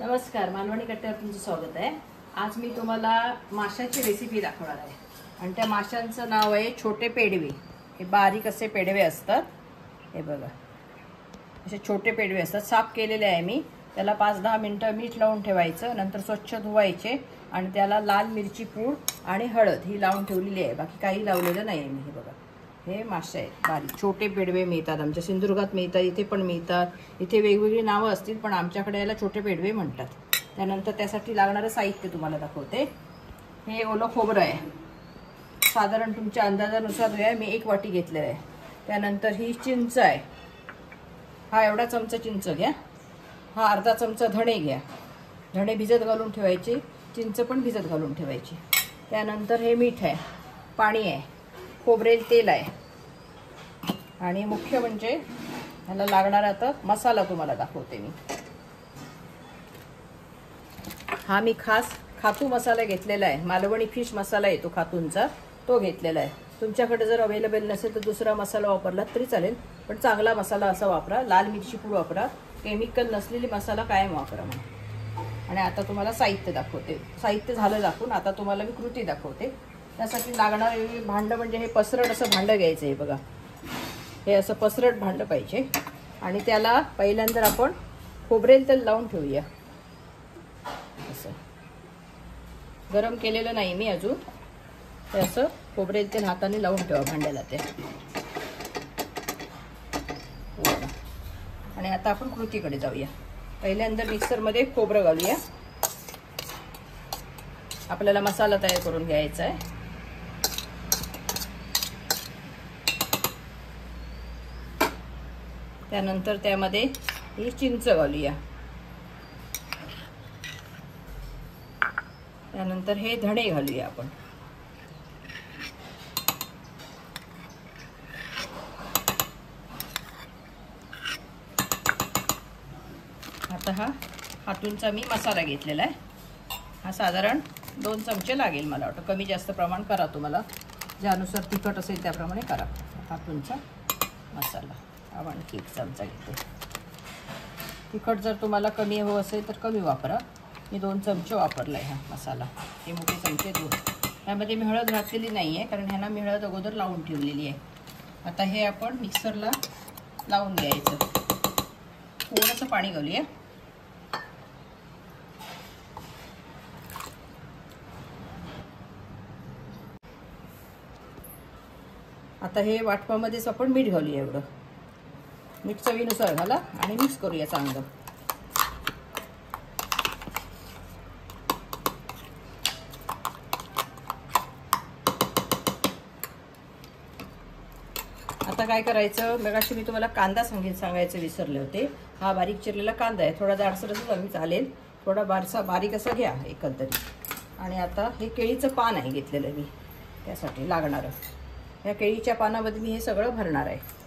नमस्कार, मालवणी कट्ट्यावर तुमचं स्वागत आहे। आज मी तुम्हाला माशाची रेसिपी दाखवणार आहे आणि त्या माशांचं नाव आहे छोटे पेडवे। हे बारीक असे पेडवे असतात, हे बघा असे छोटे पेडवे असतात। साफ केलेले आहे मी। त्याला 5-10 मिनिटं मीठ लावून ठेवायचं, नंतर स्वच्छ धुवायचे आणि त्याला लाल मिरची पूड आणि हळद ही लावून ठेवलेली आहे, बाकी काही लावलेलं नाही मी। हे बघा हे मासे आहेत बारीक छोटे पेडवे मिळतात, आमच्या सिंधुदुर्गात मिळतात, इथे पण मिळतात। इथे वेगवेगळी नावं असतील पण आमच्याकडे याला छोटे पेडवे म्हणतात। त्यानंतर त्यासाठी लागणारं साहित्य तुम्हाला दाखवते। हे ओलं खोबरं आहे, साधारण तुमच्या अंदाजानुसार घ्या, मी 1 वाटी घेतलेलं आहे। त्यानंतर ही चिंच आहे, हा एवढा चमचा चिंच घ्या। हा अर्धा चमचा धणे घ्या, धणे भिजत घालून ठेवायचे, चिंच पण भिजत घालून ठेवायची। त्यानंतर हे मीठ आहे, पाणी आहे, खोबरेल तेल आहे आणि मुख्य म्हणजे ह्याला लागणारा आता मसाला तुम्हाला दाखवते मी। हा मी खास खातू मसाला घेतलेला आहे, मालवणी फिश मसाला आहे तो खातूंचा, तो घेतलेला आहे। तुमच्याकडे जर अवेलेबल नसेल तर दुसरा मसाला वापरला तरी चालेल, पण चांगला मसाला असा वापरा। लाल मिरची पूड वापरा, केमिकल नसलेली मसाला कायम वापरा म्हणून। आणि आता तुम्हाला साहित्य दाखवते। साहित्य झालं दाखवून, आता तुम्हाला मी कृती दाखवते। त्यासाठी लागणारे भांडं म्हणजे हे पसरट असं भांडं घ्यायचं आहे बघा, हे असं पसरट भांडं पाहिजे आणि त्याला पहिल्यांदा आपण खोबरेल तेल लावून ठेवूया। असं गरम केलेलं नाही मी अजून, ते असं खोबरेल तेल हाताने लावून ठेवा भांड्याला ते। आणि आता आपण कृतीकडे जाऊया। पहिल्यांदा मिक्सरमध्ये खोबरं घालूया, आपल्याला मसाला तयार करून घ्यायचा आहे। त्यानंतर त्यामध्ये ही चिंच घालूया, त्यानंतर हे धणे घालूया आपण। आता हा हातूंचा मी मसाला घेतलेला आहे, हा साधारण 2 चमचे लागेल मला वाटतं, कमी जास्त प्रमाण करा, तुम्हाला ज्यानुसार तिखट असेल त्याप्रमाणे करा। हातूंचा मसाला आपण 1 चमचा घेते। तिखट जर तुम्हाला कमी हवं असेल तर कमी वापरा, मी 2 चमचे वापरला आहे हा मसाला, हे मोठे चमचे 2। त्यामध्ये मी हळद घातलेली नाही आहे, कारण ह्यांना मी हळद अगोदर लावून ठेवलेली आहे। आता हे आपण मिक्सरला लावून घ्यायचं। थोडंसं पाणी घालूया, आता हे वाटपामध्येच आपण मीठ घालूया, एवढं मीठ चवीनुसार घाला आणि मिक्स करूया चांगलं। आता काय करायचं, मगाशी मी तुम्हाला कांदा सांगायचं विसरले होते। हा बारीक चिरलेला कांदा आहे, थोडा जाडसर असं चालेल, थोडा बारीक असा घ्या एकंदरीत। आणि आता हे केळीचं पान आहे घेतलेलं मी, त्यासाठी लागणारं। या केळीच्या पानामध्ये मी हे सगळं भरणार आहे।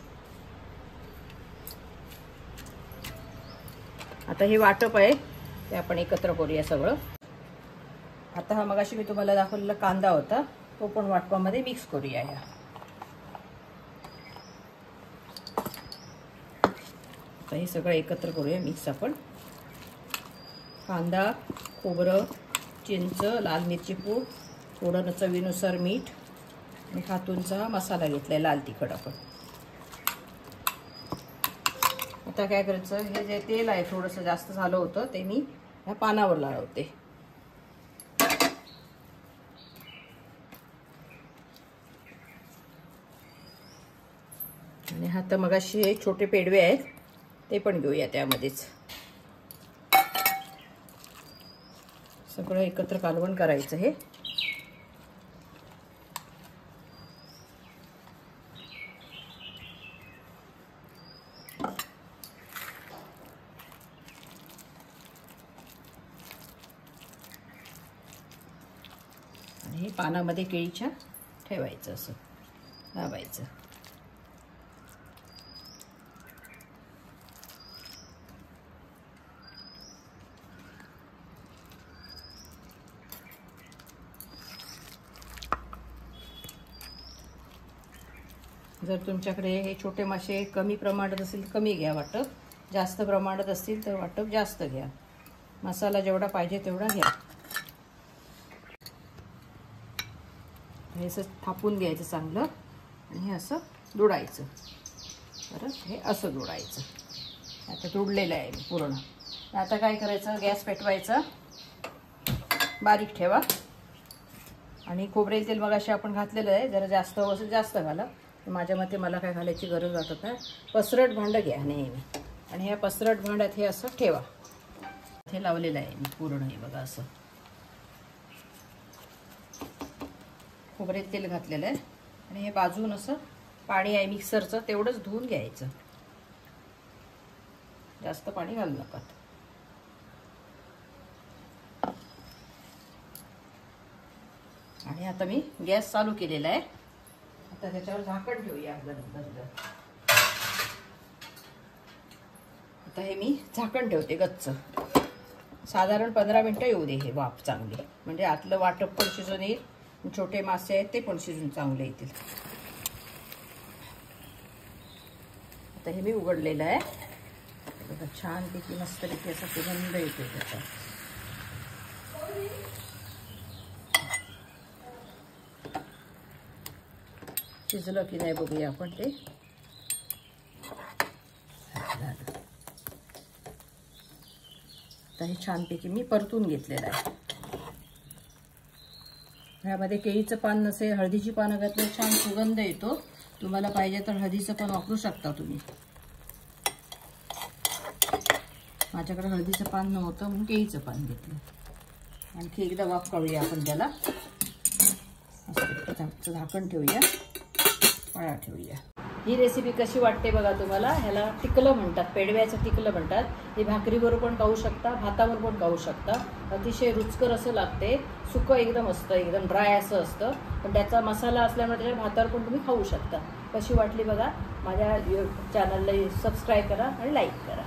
आता हे वाटप आहे ते आपण एकत्र करूया सगळं। आता हा मगाशी मी तुम्हाला दाखवलेला कांदा होता, तो पण वाटपामध्ये मिक्स करूया। ह्या आता हे सगळं एकत्र करूया मिक्स आपण। कांदा, खोबरं, चिंच, लाल मिरची पूड, थोडं चवीनुसार मीठ आणि हातूंचा मसाला घेतलाय लाल तिखट आपण। आता काय करायचं, हे जे तेल आहे थोडंसं जास्त झालं होतं ते मी ह्या पानावर लावते। आणि आता मगाशी हे छोटे पेडवे आहेत ते पण घेऊया त्यामध्येच। सगळं एकत्र कालवण करायचं हे। आणि हे पानामध्ये केळीच्या ठेवायचं, असं लावायचं। जर तुमच्याकडे हे छोटे मासे कमी प्रमाणात असतील कमी घ्या वाटप, जास्त प्रमाणात असतील तर वाटप जास्त घ्या। मसाला जेवढा पाहिजे तेवढा घ्या. हे असं थापून घ्यायचं चांगलं आणि हे असं दुडायचं. बरं, हे असं दुडायचं. आता दुडलेलं आहे पूर्ण. आता काय करायचं, गॅस पेटवायचा, बारीक ठेवा. आणि खोबरेल तेल मगाशी आपण घातलेलं आहे, जरा जास्त असेल जास्त घाला. माझ्या मते मला काय घालायची गरज वाटत नाही. पसरट भांडं घ्या नेहमी आणि ह्या पसरट भांड्यात हे असं ठेवा. हे लावलेलं आहे मी पूर्ण. हे बघा असं खोबरेल तेल घातलेलं आहे आणि हे बाजून असं पाणी आहे मिक्सरचं, तेवढंच धुवून घ्यायचं. जास्त पाणी घालू नका. आणि आता मी गॅस चालू केलेला आहे. आता त्याच्यावर झाकण ठेवूया आपलं. आता हे मी झाकण ठेवते गच्च. साधारण 15 मिनिटं येऊ दे हे वाफ चांगली, म्हणजे आतलं वाटप पण शिजून येईल, छोटे मासे आहेत ते पण शिजून चांगले येतील. आता हे मी उघडलेलं आहे. बघा छानपैकी मस्तपैकी असा सुगंध येतो त्याचा. शिजलं की नाही बघूया आपण ते. आता हे छानपैकी मी परतून घेतलेलं आहे. ह्यामध्ये केळीचं पान नसेल, हळदीची पानं घातली छान सुगंध येतो. तुम्हाला पाहिजे तर हळदीचं पण वापरू शकता तुम्ही. माझ्याकडे हळदीचं पान नव्हतं म्हणून केळीचं पान घेतलं. आणखी एकदा वाफ काढूया आपण त्याला. असं झाकण ठेवूया, पळा ठेवूया. ही रेसिपी कशी वाटते बघा तुम्हाला. ह्याला टिकलं म्हणतात, पेडव्याचं टिकलं म्हणतात. हे भाकरीबरोबर पण खाऊ शकता, भातावर पण खाऊ शकता. अतिशय रुचकर असं लागते. सुकं एकदम असतं, एकदम ड्राय असं असतं, पण त्याचा मसाला असल्यामुळे त्याच्या भातावर पण तुम्ही खाऊ शकता. कशी वाटली बघा. माझ्या चॅनलला सबस्क्राईब करा आणि लाईक करा.